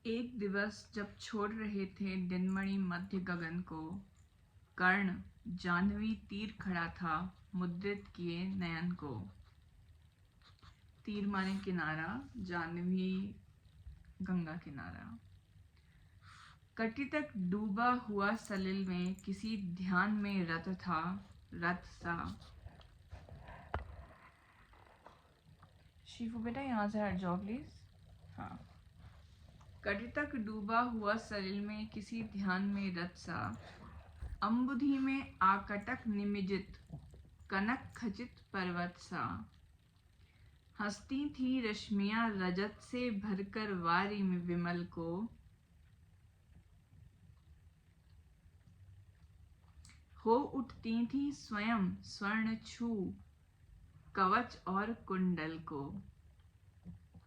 एक दिवस जब छोड़ रहे थे दिनमणि मध्य गगन को, कर्ण जाह्नवी तीर खड़ा था मुद्रित किए नयन को। तीर माने किनारा, जाह्नवी गंगा किनारा। कटी तक डूबा हुआ सलिल में किसी ध्यान में रत था, रत सा। शिफू बेटा यहाँ से हट जाओ प्लीज। हाँ। कटी तक डूबा हुआ सलिल में किसी ध्यान में रत सा, अम्बुधि में आकटक निमिजित कनक खचित पर्वत सा। हंसती थी रश्मियां रजत से भरकर वारी में विमल को, हो उठती थी स्वयं स्वर्ण छू कवच और कुंडल को।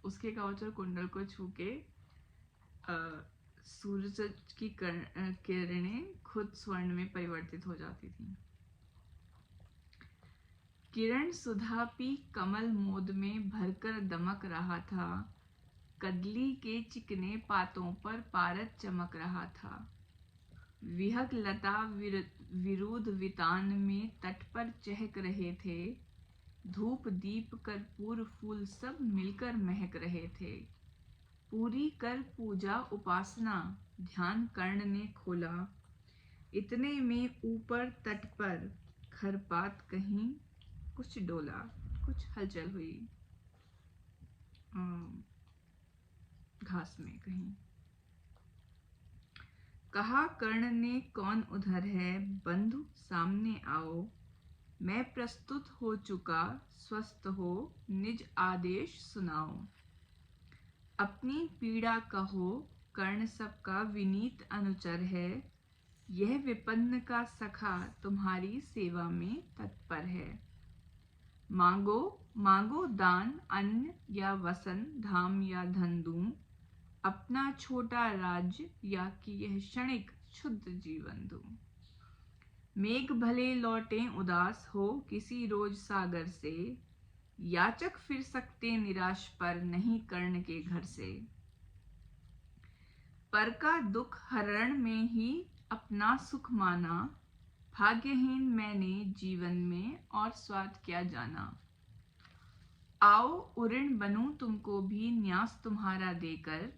उसके कवच और कुंडल को छू के सूरज की किरणें खुद स्वर्ण में परिवर्तित हो जाती थी। किरण सुधा पी कमल मोद में भरकर दमक रहा था, कदली के चिकने पातों पर पारद चमक रहा था। विहग लता विरुद्ध वितान में तट पर चहक रहे थे, धूप दीप कर्पूर फूल सब मिलकर महक रहे थे। पूरी कर पूजा उपासना ध्यान कर्ण ने खोला, इतने में ऊपर तट पर खरपात कहीं कुछ डोला, कुछ हलचल हुई घास में कहीं। कहा कर्ण ने कौन उधर है, बंधु सामने आओ। मैं प्रस्तुत हो चुका, स्वस्थ हो निज आदेश सुनाओ। अपनी पीड़ा कहो, कर्ण सबका विनीत अनुचर है। यह विपन्न का सखा तुम्हारी सेवा में तत्पर है। मांगो मांगो दान, अन्न या वसन, धाम या धन दूं। अपना छोटा राज्य या कि यह क्षणिक क्षुद्र जीवन दूं। मेघ भले लौटे उदास हो किसी रोज सागर से, याचक फिर सकते निराश पर नहीं कर्ण के घर से। पर का दुख हरण में ही अपना सुख माना, भाग्यहीन मैंने जीवन में और स्वाद क्या जाना। आओ उऋण बनूं तुमको भी न्यास तुम्हारा देकर,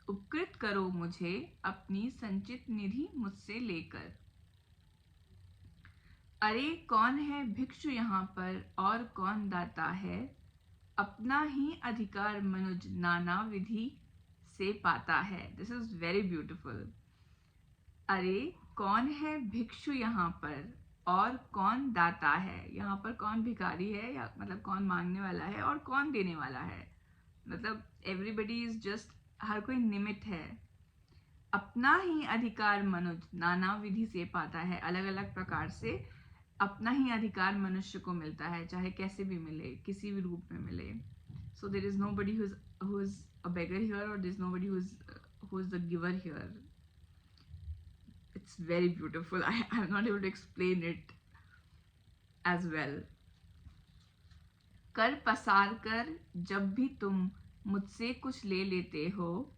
उपकृत करो मुझे अपनी संचित निधि मुझसे लेकर। अरे कौन है भिक्षु यहाँ पर और कौन दाता है, अपना ही अधिकार मनुज नाना विधि से पाता है। This is very beautiful. अरे कौन है भिक्षु यहाँ पर और कौन दाता है। यहाँ पर कौन भिखारी है या मतलब कौन मांगने वाला है और कौन देने वाला है। मतलब एवरीबडी इज जस्ट, हर कोई निमित्त है। अपना ही अधिकार मनुज नाना विधि से पाता है, अलग अलग प्रकार से अपना ही अधिकार मनुष्य को मिलता है, चाहे कैसे भी मिले, किसी भी रूप में मिले। So there is nobody who is a beggar here, or there is nobody who is the giver here. It's very beautiful. I'm not able to explain it as well. कर पसार कर जब भी तुम मुझसे कुछ ले लेते हो,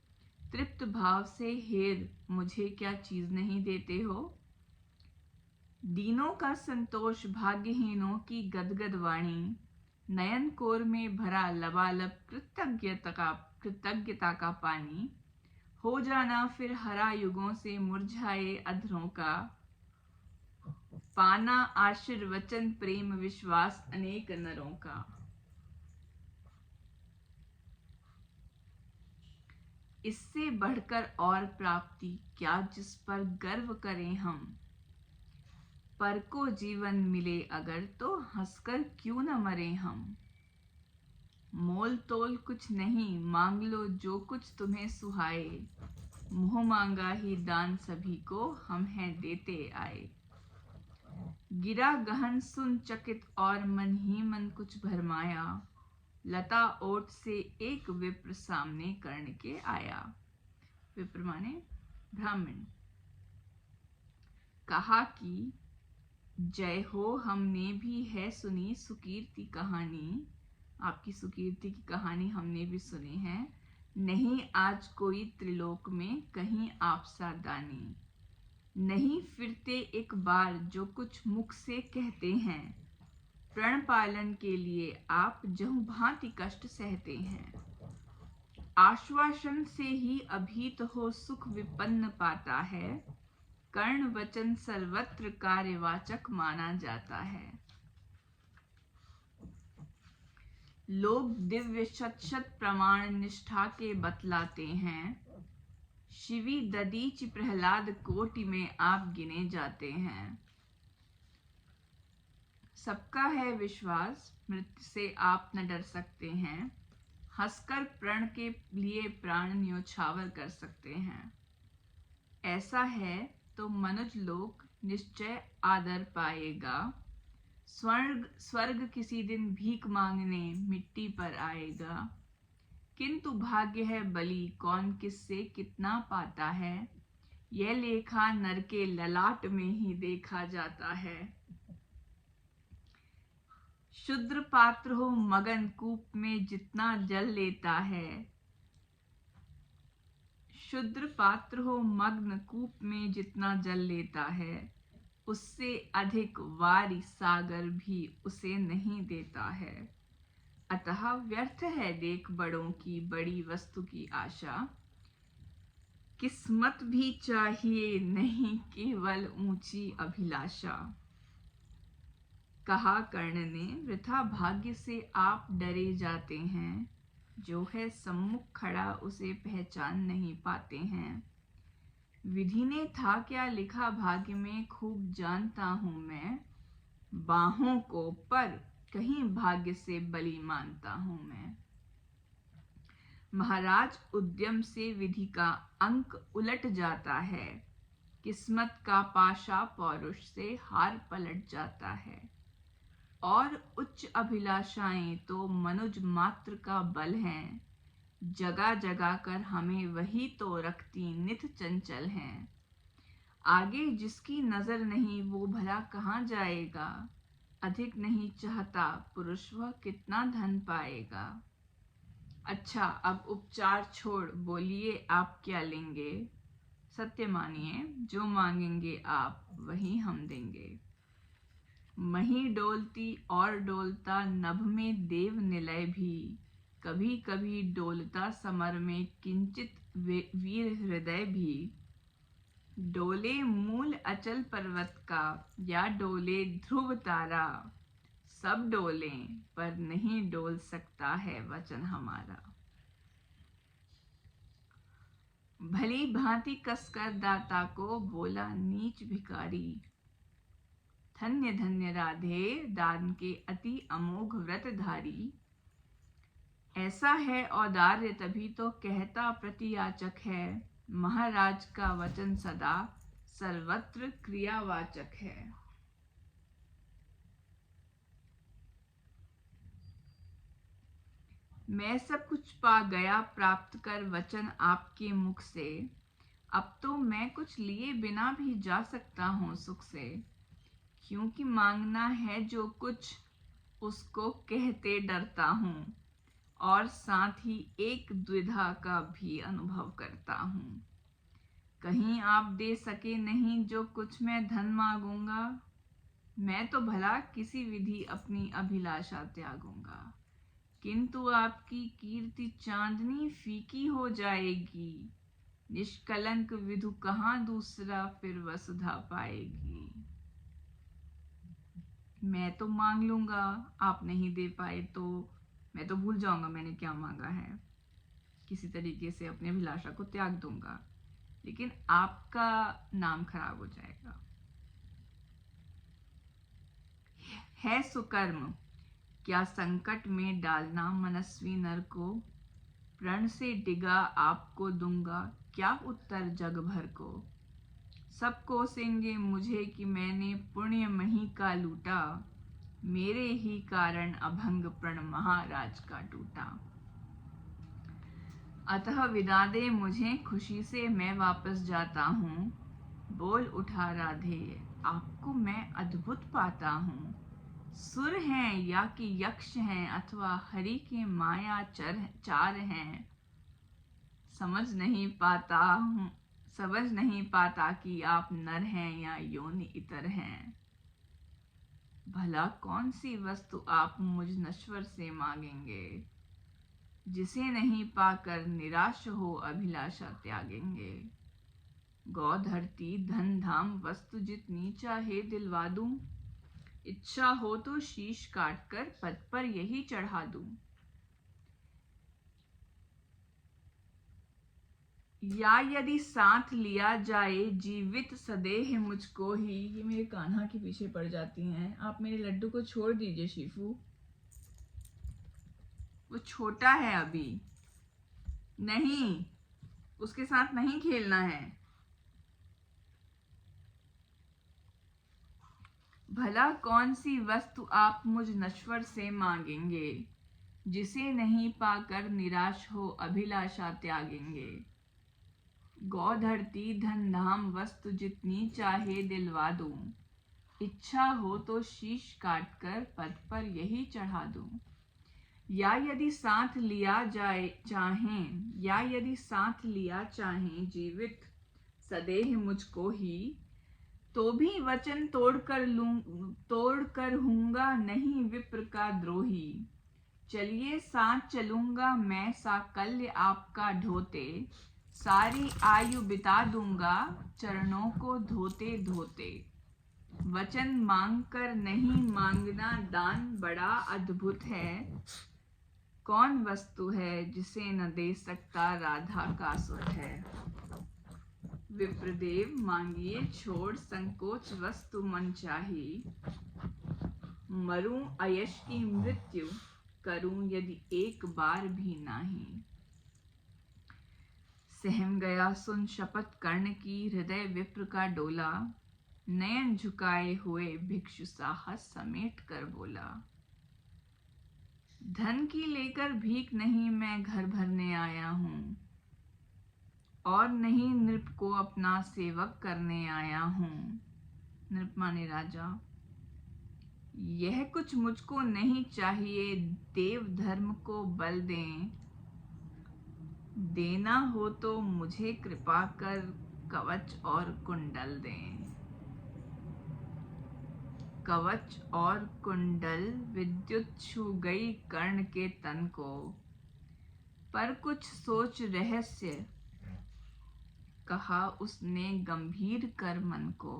तृप्त भाव से हेर मुझे क्या चीज नहीं देते हो। दीनों का संतोष भाग्यहीनों की गदगद वाणी, नयन कोर में भरा लबालब कृतज्ञता का पानी। हो जाना फिर हरा युगों से मुरझाए अधरों का, पाना आशीर्वचन प्रेम विश्वास अनेक नरों का। इससे बढ़कर और प्राप्ति क्या जिस पर गर्व करें हम। पर को जीवन मिले अगर तो हंसकर क्यों न मरे हम। मोल तोल कुछ नहीं मांग लो जो कुछ तुम्हें सुहाए, मुँह मांगा ही दान सभी को हम हैं देते आए। गिरा गहन सुन चकित और मन ही मन कुछ भरमाया, लता ओट से एक विप्र सामने कर्ण के आया। विप्र माने ब्राह्मण। कहा कि जय हो हमने भी है सुनी सुकीर्ति कहानी, आपकी सुकीर्ति की कहानी हमने भी सुनी है। नहीं आज कोई त्रिलोक में कहीं आपसा दानी। नहीं फिरते एक बार जो कुछ मुख से कहते हैं। प्रण पालन के लिए आप जहु भांति कष्ट सहते हैं। आश्वासन से ही अभीत हो सुख विपन्न पाता है। कर्ण वचन सर्वत्र कार्यवाचक माना जाता है। लोग दिव्य शत शत प्रमाण निष्ठा के बतलाते हैं। शिवी ददीच प्रहलाद कोटि में आप गिने जाते हैं। सबका है विश्वास, मृत्यु से आप न डर सकते हैं। हंसकर प्रण के लिए प्राण न्योछावर कर सकते हैं। ऐसा है तो मनुज लोक निश्चय आदर पाएगा। स्वर्ग किसी दिन भीख मांगने मिट्टी पर आएगा। किंतु भाग्य है बली, कौन किससे कितना पाता है। यह लेखा नर के ललाट में ही देखा जाता है। शुद्र पात्र हो मगन कूप में जितना जल लेता है। शुद्र पात्र हो मग्न कूप में जितना जल लेता है, उससे अधिक वारी सागर भी उसे नहीं देता है। अतः व्यर्थ है देख बड़ों की बड़ी वस्तु की आशा। किस्मत भी चाहिए नहीं केवल ऊंची अभिलाषा। कहा कर्ण ने, वृथा भाग्य से आप डरे जाते हैं। जो है सम्मुख खड़ा उसे पहचान नहीं पाते हैं। विधि ने था क्या लिखा भाग्य में खूब जानता हूं मैं। बाहों को पर कहीं भाग्य से बली मानता हूं मैं। महाराज उद्यम से विधि का अंक उलट जाता है। किस्मत का पाशा पौरुष से हार पलट जाता है। और उच्च अभिलाषाएं तो मनुज मात्र का बल हैं। जगा जगा कर हमें वही तो रखती नित चंचल हैं। आगे जिसकी नजर नहीं वो भला कहाँ जाएगा। अधिक नहीं चाहता पुरुष वह कितना धन पाएगा। अच्छा अब उपचार छोड़ बोलिए आप क्या लेंगे। सत्य मानिए जो मांगेंगे आप वही हम देंगे। मही डोलती और डोलता नभ में देव निलय भी। कभी कभी डोलता समर में किंचित वीर हृदय भी। डोले मूल अचल पर्वत का या डोले ध्रुव तारा। सब डोलें पर नहीं डोल सकता है वचन हमारा। भली भांति कसकर दाता को बोला नीच भिखारी। धन्य धन्य राधे दान के अति अमोघ व्रतधारी। ऐसा है औदार्य तभी तो कहता प्रतियाचक है। महाराज का वचन सदा सर्वत्र क्रियावाचक है। मैं सब कुछ पा गया प्राप्त कर वचन आपके मुख से। अब तो मैं कुछ लिए बिना भी जा सकता हूँ सुख से। क्योंकि मांगना है जो कुछ उसको कहते डरता हूँ। और साथ ही एक द्विधा का भी अनुभव करता हूँ। कहीं आप दे सके नहीं जो कुछ मैं धन मांगूंगा। मैं तो भला किसी विधि अपनी अभिलाषा त्यागूंगा। किंतु आपकी कीर्ति चांदनी फीकी हो जाएगी। निष्कलंक विधु कहाँ दूसरा फिर वसुधा पाएगी। मैं तो मांग लूंगा, आप नहीं दे पाए तो मैं तो भूल जाऊंगा मैंने क्या मांगा है। किसी तरीके से अपनी अभिलाषा को त्याग दूंगा, लेकिन आपका नाम खराब हो जाएगा। है सुकर्म क्या संकट में डालना मनस्वी नर को। प्रण से डिगा आपको दूंगा क्या उत्तर जग भर को। सब कोसेंगे मुझे कि मैंने पुण्य मही का लूटा। मेरे ही कारण अभंग प्रण महाराज का टूटा। अतः विदा दे मुझे खुशी से मैं वापस जाता हूँ। बोल उठा राधे आपको मैं अद्भुत पाता हूँ। सुर हैं या कि यक्ष हैं अथवा हरि के माया चार हैं। समझ नहीं पाता कि आप नर हैं या योनि इतर हैं। भला कौन सी वस्तु आप मुझ नश्वर से मांगेंगे, जिसे नहीं पाकर निराश हो अभिलाषा त्यागेंगे। गौ धरती धन धाम वस्तु जितनी चाहे दिलवा दूं, इच्छा हो तो शीश काट कर पद पर यही चढ़ा दूं। या यदि साथ लिया जाए जीवित सदेह मुझको ही। ये मेरे कान्हा के पीछे पड़ जाती हैं। आप मेरे लड्डू को छोड़ दीजिए शिफू, वो छोटा है अभी, नहीं, उसके साथ नहीं खेलना है। भला कौन सी वस्तु आप मुझ नश्वर से मांगेंगे, जिसे नहीं पाकर निराश हो अभिलाषा त्यागेंगे। गौ धरती धन धाम वस्तु जितनी चाहे दिलवा दूं, इच्छा हो तो शीश काट कर पद पर यही चढ़ा दूं। या यदि साथ लिया चाहें जीवित सदेह मुझको ही, तो भी वचन तोड़ कर हूंगा नहीं विप्र का द्रोही। चलिए साथ चलूंगा मैं साकल्य आपका ढोते, सारी आयु बिता दूंगा चरणों को धोते धोते। वचन मांग कर नहीं मांगना दान बड़ा अद्भुत है। कौन वस्तु है जिसे न दे सकता राधा का सुत है। विप्रदेव मांगिए छोड़ संकोच वस्तु मन चाही, मरूं अयश की मृत्यु करूं यदि एक बार भी नाही। सहम गया सुन शपथ कर्ण की हृदय विप्र का डोला, नयन झुकाए हुए भिक्षु साहस समेट कर बोला। धन की लेकर भीख नहीं मैं घर भरने आया हूँ, और नहीं नृप को अपना सेवक करने आया हूँ। नृप माने राजा। यह कुछ मुझको नहीं चाहिए, देव धर्म को बल दें। देना हो तो मुझे कृपा कर कवच और कुंडल दें। कवच और कुंडल विद्युत छू गई कर्ण के तन को, पर कुछ सोच रहस्य कहा उसने गंभीर कर मन को।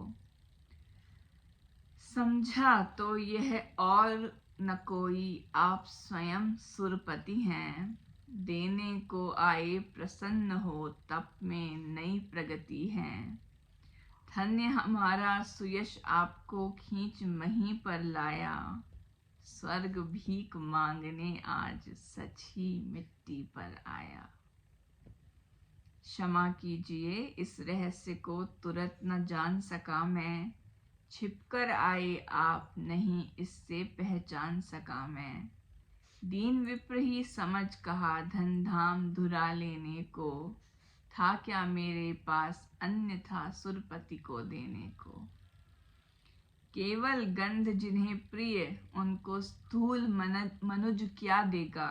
समझा तो यह और न कोई आप स्वयं सुरपति हैं, देने को आए प्रसन्न हो तप में नई प्रगति है। धन्य हमारा सुयश आपको खींच महीं पर लाया, स्वर्ग भीख मांगने आज सच ही मिट्टी पर आया। क्षमा कीजिए इस रहस्य को तुरंत न जान सका मैं, छिपकर आए आप नहीं इससे पहचान सका मैं। दीन विप्र ही समझ कहा धन धाम धुरा लेने को, था क्या मेरे पास अन्यथा सुरपति को देने को। केवल गंध जिन्हें प्रिय उनको स्थूल मनुज क्या देगा,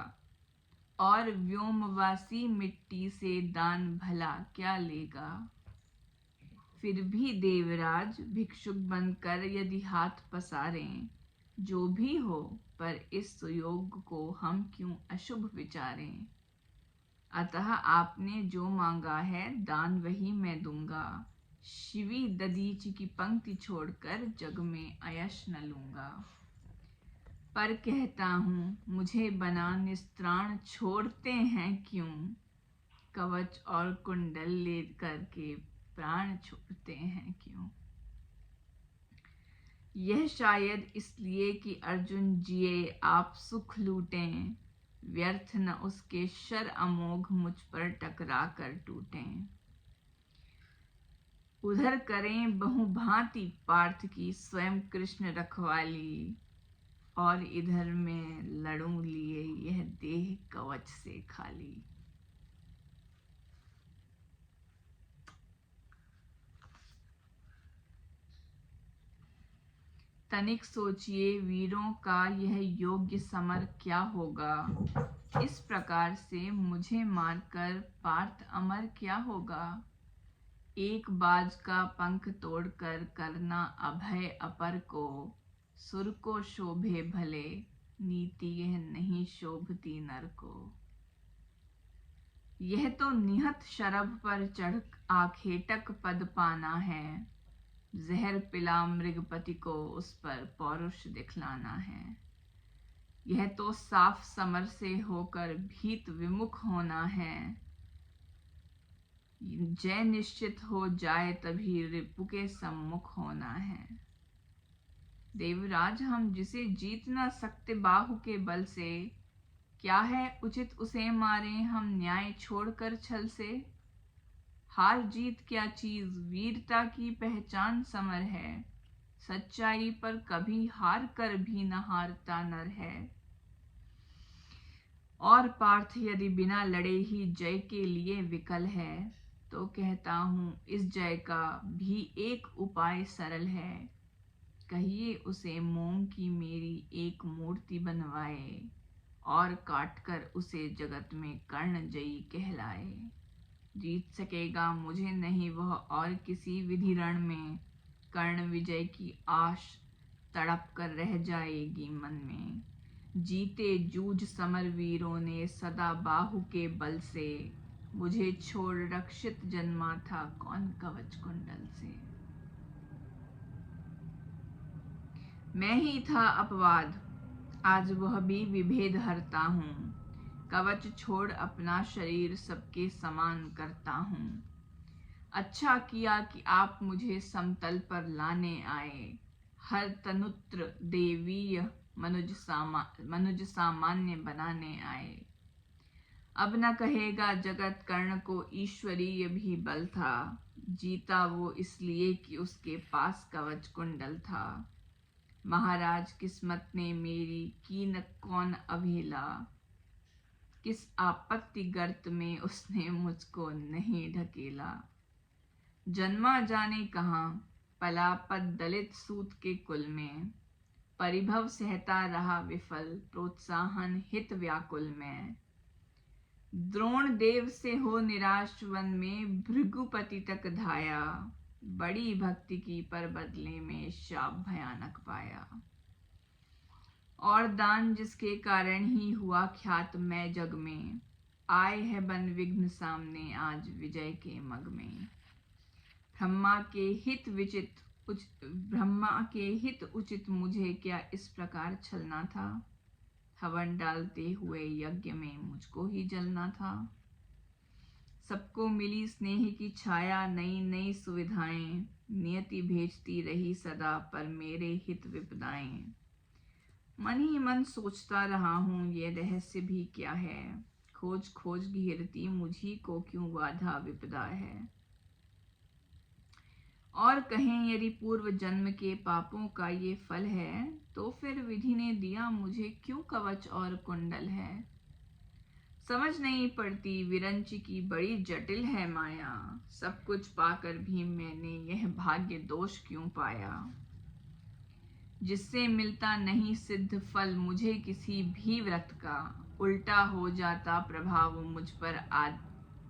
और व्योमवासी मिट्टी से दान भला क्या लेगा। फिर भी देवराज भिक्षुक बनकर यदि हाथ पसारें, जो भी हो पर इस सुयोग को हम क्यों अशुभ विचारें। अतः आपने जो मांगा है दान वही मैं दूंगा, शिवी दधीचि की पंक्ति छोड़कर जग में अयश न लूंगा। पर कहता हूँ मुझे बना निस्त्राण छोड़ते हैं क्यों, कवच और कुंडल लेकर के प्राण छोड़ते हैं क्यों। यह शायद इसलिए कि अर्जुन जिए आप सुख लूटें, व्यर्थ न उसके शर अमोघ मुझ पर टकरा कर टूटें। उधर करें बहुभांति पार्थ की स्वयं कृष्ण रखवाली, और इधर में लड़ूं लिए यह देह कवच से खाली। तनिक सोचिए वीरों का यह योग्य समर क्या होगा। इस प्रकार से मुझे मारकर पार्थ अमर क्या होगा। एक बाज का पंख तोड़कर करना अभय अपर को, सुर को शोभे भले नीति यह नहीं शोभती नर को। यह तो निहत शरभ पर चढ़ आखेटक पद पाना है, जहर पिला मृगपति को उस पर पौरुष दिखलाना है। यह तो साफ समर से होकर भीत विमुख होना है, जय निश्चित हो जाए तभी रिपु के सम्मुख होना है। देवराज हम जिसे जीत न सकते बाहु के बल से, क्या है उचित उसे मारे हम न्याय छोड़कर छल से। हार जीत क्या चीज वीरता की पहचान समर है, सच्चाई पर कभी हार कर भी न हारता नर है। और पार्थ यदि बिना लड़े ही जय के लिए विकल है, तो कहता हूँ इस जय का भी एक उपाय सरल है। कहिए उसे मोम की मेरी एक मूर्ति बनवाए, और काट कर उसे जगत में कर्ण जयी कहलाए। जीत सकेगा मुझे नहीं वह और किसी विधि रण में, कर्ण विजय की आश तड़प कर रह जाएगी मन में। जीते जूझ समर वीरों ने सदा बाहु के बल से, मुझे छोड़ रक्षित जन्मा था कौन कवच कुंडल से। मैं ही था अपवाद आज वह भी विभेद हरता हूँ, कवच छोड़ अपना शरीर सबके समान करता हूँ। अच्छा किया कि आप मुझे समतल पर लाने आए, हर तनुत्र देवीय मनुज सामान्य बनाने आए। अब न कहेगा जगत कर्ण को ईश्वरीय भी बल था, जीता वो इसलिए कि उसके पास कवच कुंडल था। महाराज किस्मत ने मेरी की न कौन अवहेला, किस आपत्ति गर्त में उसने मुझको नहीं ढकेला। जन्मा जाने कहाँ पला पद दलित सूत के कुल में, परिभव सहता रहा विफल प्रोत्साहन हित व्याकुल में। द्रोण देव से हो निराश वन में भृगुपति तक धाया, बड़ी भक्ति की पर बदले में शाप भयानक पाया। और दान जिसके कारण ही हुआ ख्यात मैं जग में, आए है बन विघ्न सामने आज विजय के मग में। ब्रह्मा के हित उचित मुझे क्या इस प्रकार छलना था, हवन डालते हुए यज्ञ में मुझको ही जलना था। सबको मिली स्नेह की छाया नई नई सुविधाएं, नियति भेजती रही सदा पर मेरे हित विपदाएं। मन ही मन सोचता रहा हूँ ये रहस्य भी क्या है, खोज खोज घेरती मुझी को क्यों बाधा विपदा है। और कहें यदि पूर्व जन्म के पापों का ये फल है, तो फिर विधि ने दिया मुझे क्यों कवच और कुंडल है। समझ नहीं पड़ती विरंच की बड़ी जटिल है माया, सब कुछ पाकर भी मैंने यह भाग्य दोष क्यों पाया। जिससे मिलता नहीं सिद्ध फल मुझे किसी भी व्रत का, उल्टा हो जाता प्रभाव मुझ पर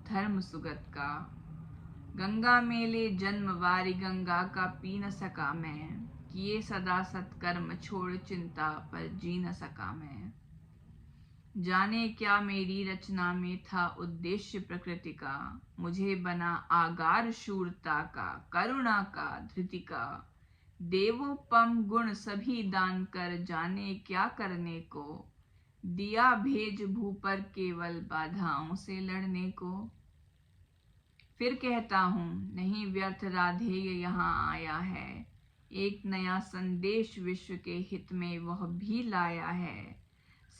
धर्म सुगत का। गंगा मेले जन्म वारी गंगा का पी न सका मैं, किए सदा सत्कर्म छोड़ चिंता पर जी न सका मैं। जाने क्या मेरी रचना में था उद्देश्य प्रकृति का, मुझे बना आगार शूरता का करुणा का धृति का। देवोपम गुण सभी दान कर जाने क्या करने को, दिया भेज भू पर केवल बाधाओं से लड़ने को। फिर कहता हूँ नहीं व्यर्थ राधेय यहाँ आया है, एक नया संदेश विश्व के हित में वह भी लाया है।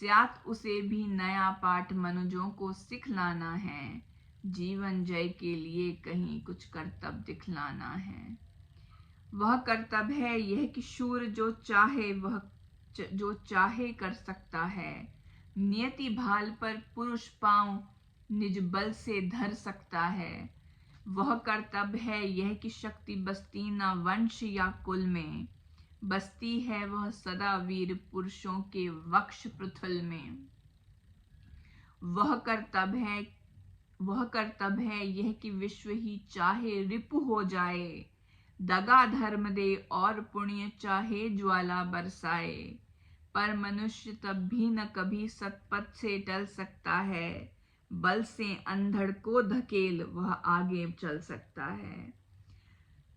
स्यात उसे भी नया पाठ मनुजों को सिखलाना है, जीवन जय के लिए कहीं कुछ कर्तव्य दिखलाना है। वह कर्तव्य है यह कि शूर जो चाहे कर सकता है, नियति भाल पर पुरुष पांव निज बल से धर सकता है। वह कर्तव्य है यह कि शक्ति बसती न वंश या कुल में, बसती है वह सदा वीर पुरुषों के वक्ष पृथुल में। वह कर्तव्य है यह कि विश्व ही चाहे रिपु हो जाए, दगा धर्म दे और पुण्य चाहे ज्वाला बरसाए, पर मनुष्य तब भी न कभी सत्पथ से टल सकता है, बल से अंधड़ को धकेल वह आगे चल सकता है।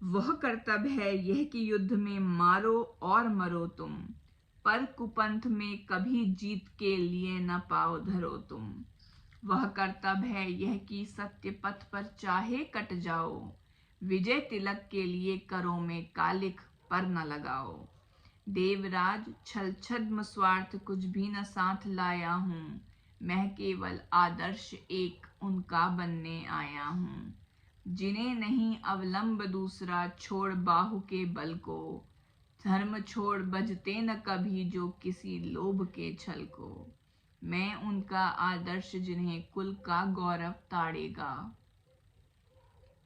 वह कर्तव्य है यह कि युद्ध में मारो और मरो तुम, पर कुपंथ में कभी जीत के लिए न पाओ धरो तुम। वह कर्तव्य है यह कि सत्य पथ पर चाहे कट जाओ, विजय तिलक के लिए करो में कालिख पर न लगाओ। देवराज छल छद्म स्वार्थ कुछ भी न साथ लाया हूँ, मैं केवल आदर्श एक उनका बनने आया हूँ, जिन्हें नहीं अवलंब दूसरा छोड़ बाहु के बल को, धर्म छोड़ बजते न कभी जो किसी लोभ के छल को। मैं उनका आदर्श जिन्हें कुल का गौरव ताड़ेगा,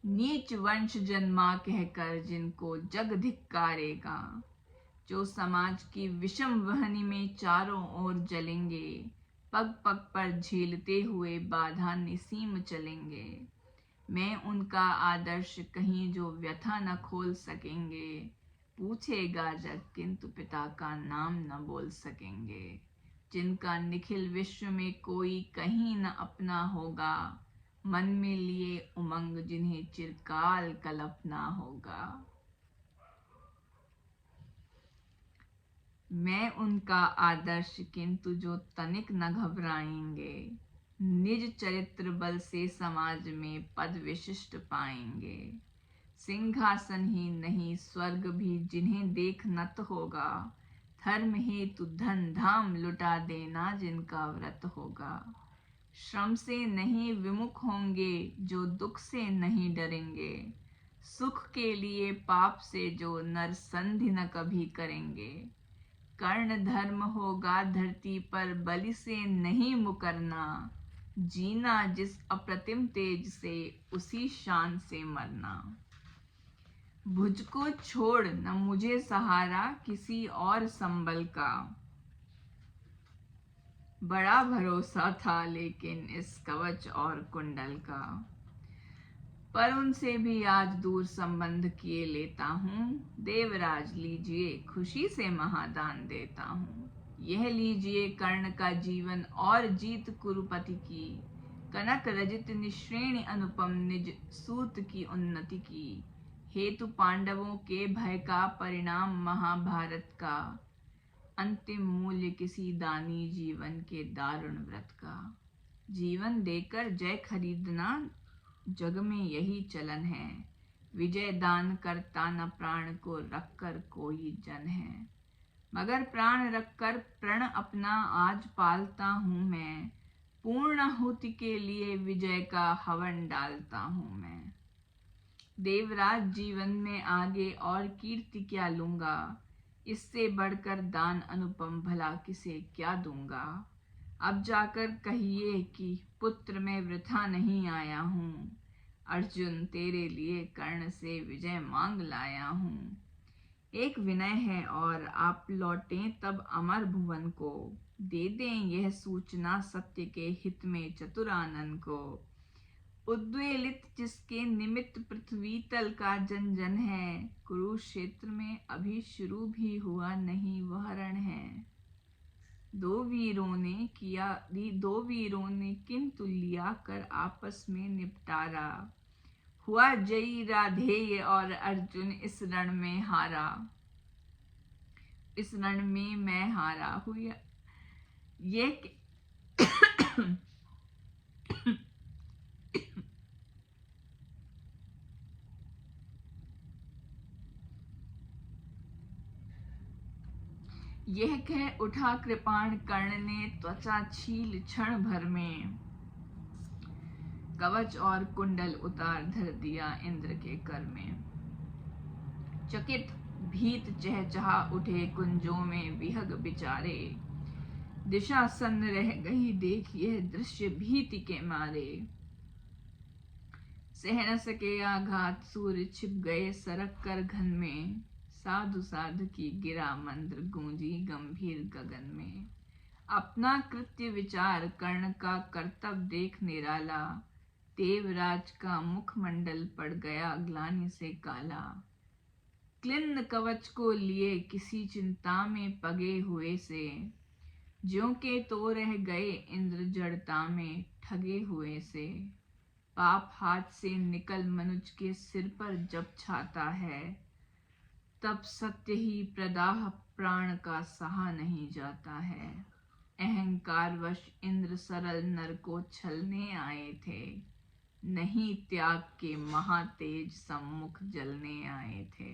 नीच वंश जन्मा कहकर जिनको जग धिक्कारेगा, जो समाज की विषम वहनी में चारों ओर जलेंगे, पग पग पर झेलते हुए बाधा निसीम चलेंगे। मैं उनका आदर्श कहीं जो व्यथा न खोल सकेंगे, पूछेगा जग किंतु पिता का नाम न बोल सकेंगे, जिनका निखिल विश्व में कोई कहीं न अपना होगा, मन में लिए उमंग जिन्हें चिरकाल कल्पना होगा। मैं उनका आदर्श किंतु जो तनिक न घबराएंगे, निज चरित्र बल से समाज में पद विशिष्ट पाएंगे, सिंहासन ही नहीं स्वर्ग भी जिन्हें देख नत होगा, धर्म हेतु धन धाम लुटा देना जिनका व्रत होगा। श्रम से नहीं विमुख होंगे जो दुख से नहीं डरेंगे, सुख के लिए पाप से जो नरसंधि न कभी करेंगे, कर्ण धर्म होगा धरती पर बलि से नहीं मुकरना, जीना जिस अप्रतिम तेज से उसी शान से मरना। भुज को छोड़ न मुझे सहारा किसी और संबल का, बड़ा भरोसा था लेकिन इस कवच और कुंडल का, पर उनसे भी आज दूर संबंध किए लेता हूँ, देवराज लीजिए खुशी से महादान देता हूँ। यह लीजिए कर्ण का जीवन और जीत कुरुपति की, कनक रजित निश्रेणी अनुपम निज सूत की उन्नति की, हेतु पांडवों के भय का परिणाम महाभारत का, अंतिम मूल्य किसी दानी जीवन के दारुण व्रत का। जीवन देकर जय खरीदना जग में यही चलन है, विजय दान करता न प्राण को रखकर कोई जन है, मगर प्राण रखकर प्रण अपना आज पालता हूँ मैं, पूर्ण आहुति के लिए विजय का हवन डालता हूँ मैं। देवराज जीवन में आगे और कीर्ति क्या लूंगा, इससे बढ़कर दान अनुपम भला किसे क्या दूंगा। अब जाकर कहिए कि पुत्र मैं वृथा नहीं आया हूँ, अर्जुन तेरे लिए कर्ण से विजय मांग लाया हूँ। एक विनय है और आप लौटें तब अमर भुवन को, दे दें यह सूचना सत्य के हित में चतुरानन को। उद्वेलित जिसके निमित्त पृथ्वी तल का जन जन है, कुरुक्षेत्र में अभी शुरू भी हुआ नहीं वह रण है। दो वीरों ने किंतु लिया कर आपस में निपटारा, हुआ जयी राधेय और अर्जुन इस रण में हारा, इस रण में मैं हारा हुआ। यह कह उठा कृपाण कर्ण ने त्वचा छील क्षण भर में, कवच और कुंडल उतार धर दिया इंद्र के कर में। चकित भीत चहचहा उठे कुंजों में विहग बिचारे, दिशा सन्न रह गई देख यह दृश्य भीति के मारे। सह न सके आघात सूर्य छिप गए सरक कर घन में, साधु साधु की गिरा मंत्र गूंजी गंभीर गगन में। अपना कृत्य विचार कर्ण का कर्तव्य देख निराला, देवराज का मुखमंडल पड़ गया ग्लानि से काला। क्लिन्न कवच को लिए किसी चिंता में पगे हुए से, ज्यों के तो रह गए इंद्र जड़ता में ठगे हुए से। पाप हाथ से निकल मनुज के सिर पर जब छाता है, तब सत्य ही प्रदाह प्राण का सहा नहीं जाता है। अहंकारवश इंद्र सरल नर को छलने आए थे, नहीं त्याग के महातेज सम्मुख जलने आए थे।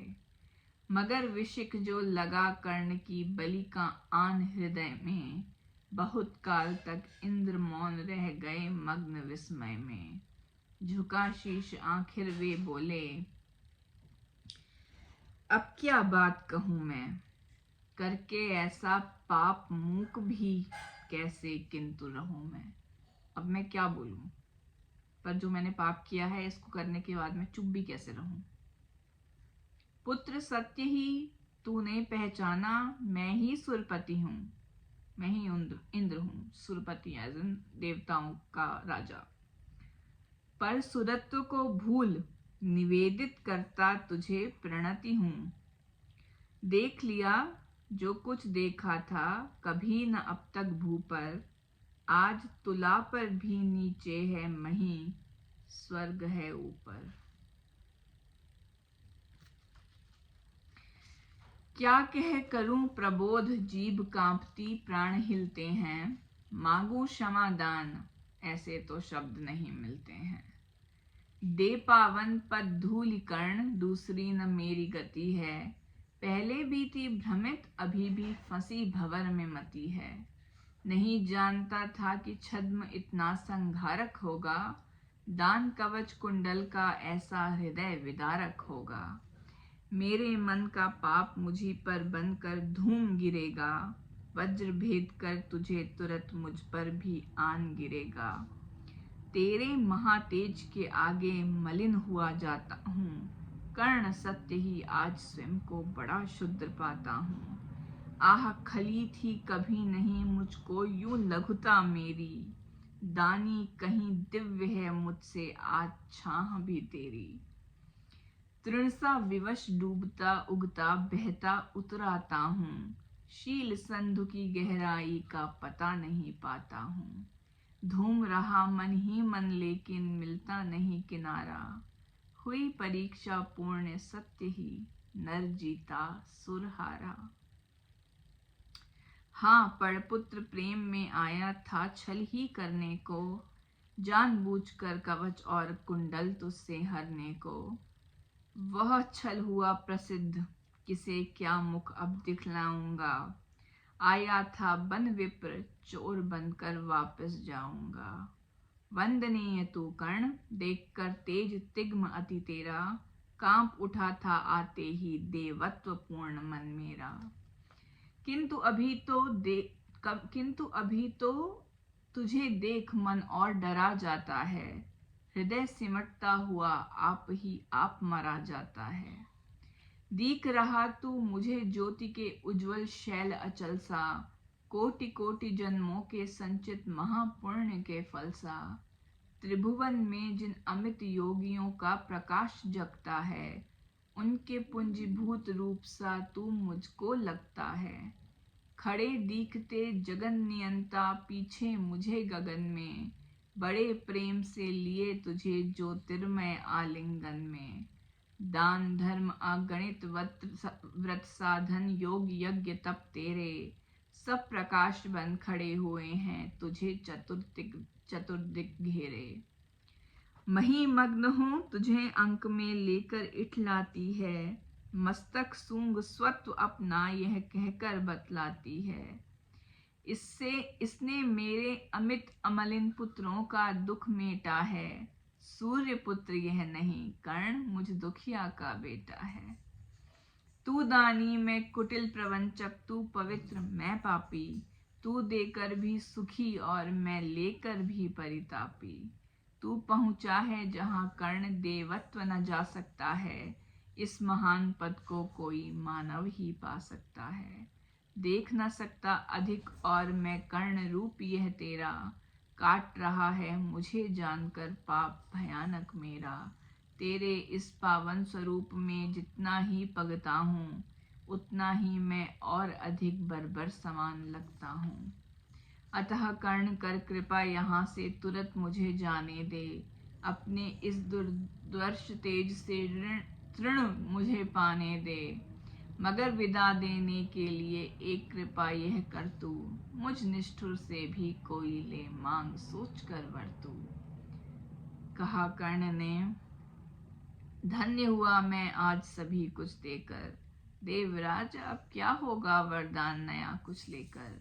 मगर विशिख जो लगा कर्ण की बलि का आन हृदय में, बहुत काल तक इंद्र मौन रह गए मग्न विस्मय में। झुका शीश आखिर वे बोले, अब क्या बात कहूँ मैं, करके ऐसा पाप मूक भी कैसे किंतु रहूं मैं। अब मैं क्या बोलूं, पर जो मैंने पाप किया है इसको करने के बाद मैं चुप भी कैसे रहूं। पुत्र सत्य ही तूने पहचाना, मैं ही सुरपति हूँ, मैं ही इंद्र हूँ। सुरपति एज इन देवताओं का राजा। पर सुरत्व को भूल निवेदित करता तुझे प्रणति हूँ। देख लिया जो कुछ देखा था कभी न अब तक भू पर, आज तुला पर भी नीचे है मही, स्वर्ग है ऊपर। क्या कह करूं प्रबोध जीभ कांपती प्राण हिलते हैं, मांगू क्षमा दान ऐसे तो शब्द नहीं मिलते हैं। दे पावन पद धूलि कर्ण दूसरी न मेरी गति है, पहले भी थी भ्रमित अभी भी फंसी भंवर में मती है। नहीं जानता था कि छद्म इतना संघारक होगा, दान कवच कुंडल का ऐसा हृदय विदारक होगा। मेरे मन का पाप मुझी पर बनकर धूम गिरेगा, वज्र भेद कर तुझे तुरंत मुझ पर भी आन गिरेगा। तेरे महातेज के आगे मलिन हुआ जाता हूँ, कर्ण सत्य ही आज स्वयं को बड़ा शुद्र पाता हूँ। आह खली थी कभी नहीं मुझको यूं लघुता मेरी, दानी कहीं दिव्य है मुझसे आज छाह भी तेरी। तृणसा विवश डूबता उगता बहता उतराता हूँ, शील संधु की गहराई का पता नहीं पाता हूँ। धूम रहा मन ही मन लेकिन मिलता नहीं किनारा, हुई परीक्षा पूर्ण सत्य ही नर जीता सुर हारा। हाँ पड़पुत्र प्रेम में आया था छल ही करने को, जानबूझकर कवच और कुंडल तुझसे हरने को। वह छल हुआ प्रसिद्ध किसे क्या मुख अब दिखलाऊंगा, आया था बन विप्र चोर बनकर वापस जाऊंगा। वंदनीय तू कर्ण देखकर तेज तिग्म अति तेरा, कांप उठा था आते ही देवत्व पूर्ण मन मेरा। किंतु अभी तो तुझे देख मन और डरा जाता है, हृदय सिमटता हुआ आप ही आप मरा जाता है। दिख रहा तू मुझे ज्योति के उज्जवल शैल अचल सा, कोटि कोटि जन्मों के संचित महापुण्य के फल सा। त्रिभुवन में जिन अमित योगियों का प्रकाश जगता है, उनके पुंजीभूत रूप सा तू मुझको लगता है। खड़े दिखते जगन नियंता पीछे मुझे गगन में, बड़े प्रेम से लिए तुझे ज्योतिर्मय आलिंगन में। दान धर्म अगणित व्रत साधन योग यज्ञ तप तेरे, सब प्रकाश बन खड़े हुए हैं तुझे चतुर्दिक घेरे। मही मग्न हूँ तुझे अंक में लेकर इठलाती है, मस्तक सूंग स्वत्व अपना यह कहकर बतलाती है। इसने मेरे अमित अमलिन पुत्रों का दुख मेटा है, सूर्य पुत्र यह नहीं कर्ण मुझ दुखिया का बेटा है। तू दानी मैं कुटिल प्रवंचक, तू पवित्र मैं पापी, तू देकर भी सुखी और मैं लेकर भी परितापी। तू पहुंचा है जहां कर्ण देवत्व न जा सकता है, इस महान पद को कोई मानव ही पा सकता है। देख न सकता अधिक और मैं कर्ण रूप यह तेरा, काट रहा है मुझे जानकर पाप भयानक मेरा। तेरे इस पावन स्वरूप में जितना ही पगता हूँ, उतना ही मैं और अधिक बर्बर समान लगता हूँ। अतः कर्ण कर कृपा यहाँ से तुरंत मुझे जाने दे, अपने इस दुर्दर्श तेज से तृण मुझे पाने दे। मगर विदा देने के लिए एक कृपा यह कर तू, मुझ निष्ठुर से भी कोई ले मांग सोच कर वर तू। कहा कर्ण ने, धन्य हुआ मैं आज सभी कुछ देकर, देवराज अब क्या होगा वरदान नया कुछ लेकर।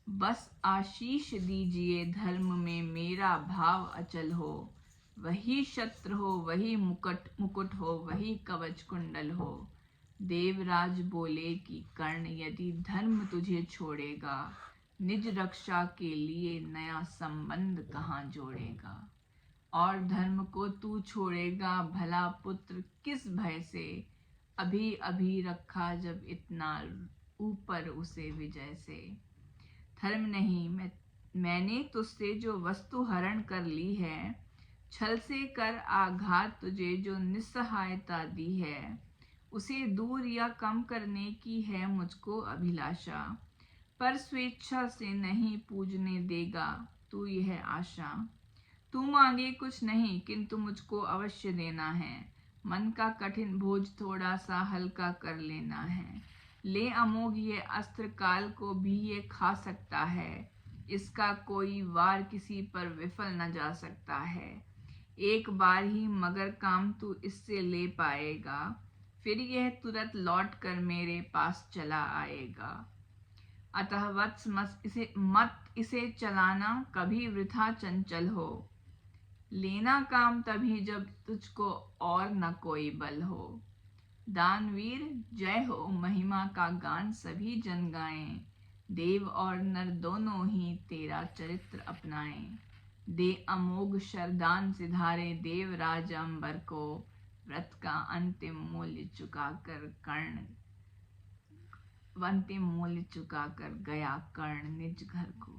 बस आशीष दीजिए धर्म में मेरा भाव अचल हो, वही शस्त्र हो वही मुकुट हो वही कवच कुंडल हो। देवराज बोले कि कर्ण यदि धर्म तुझे छोड़ेगा, निज रक्षा के लिए नया संबंध कहाँ जोड़ेगा। और धर्म को तू छोड़ेगा भला पुत्र किस भय से, अभी अभी रखा जब इतना ऊपर उसे विजय से। धर्म नहीं मैंने तुझसे जो वस्तु हरण कर ली है, छल से कर आघात तुझे जो निस्सहायता दी है, उसे दूर या कम करने की है मुझको अभिलाषा। पर स्वेच्छा से नहीं पूजने देगा तू यह आशा। तू मांगे कुछ नहीं किंतु मुझको अवश्य देना है, मन का कठिन बोझ थोड़ा सा हल्का कर लेना है। ले अमोघ ये अस्त्र काल को भी ये खा सकता है, इसका कोई वार किसी पर विफल न जा सकता है। एक बार ही मगर काम तू इससे ले पाएगा, फिर यह तुरंत लौट कर मेरे पास चला आएगा। अतः वत्स मत इसे चलाना कभी वृथा चंचल हो, लेना काम तभी जब तुझको और न कोई बल हो। दानवीर जय हो महिमा का गान सभी जन गाएं, देव और नर दोनों ही तेरा चरित्र अपनाएं। दे अमोघ शरदान सिधारे देवराज अंबर को, व्रत का अंतिम मूल्य चुका कर गया कर्ण निज घर को।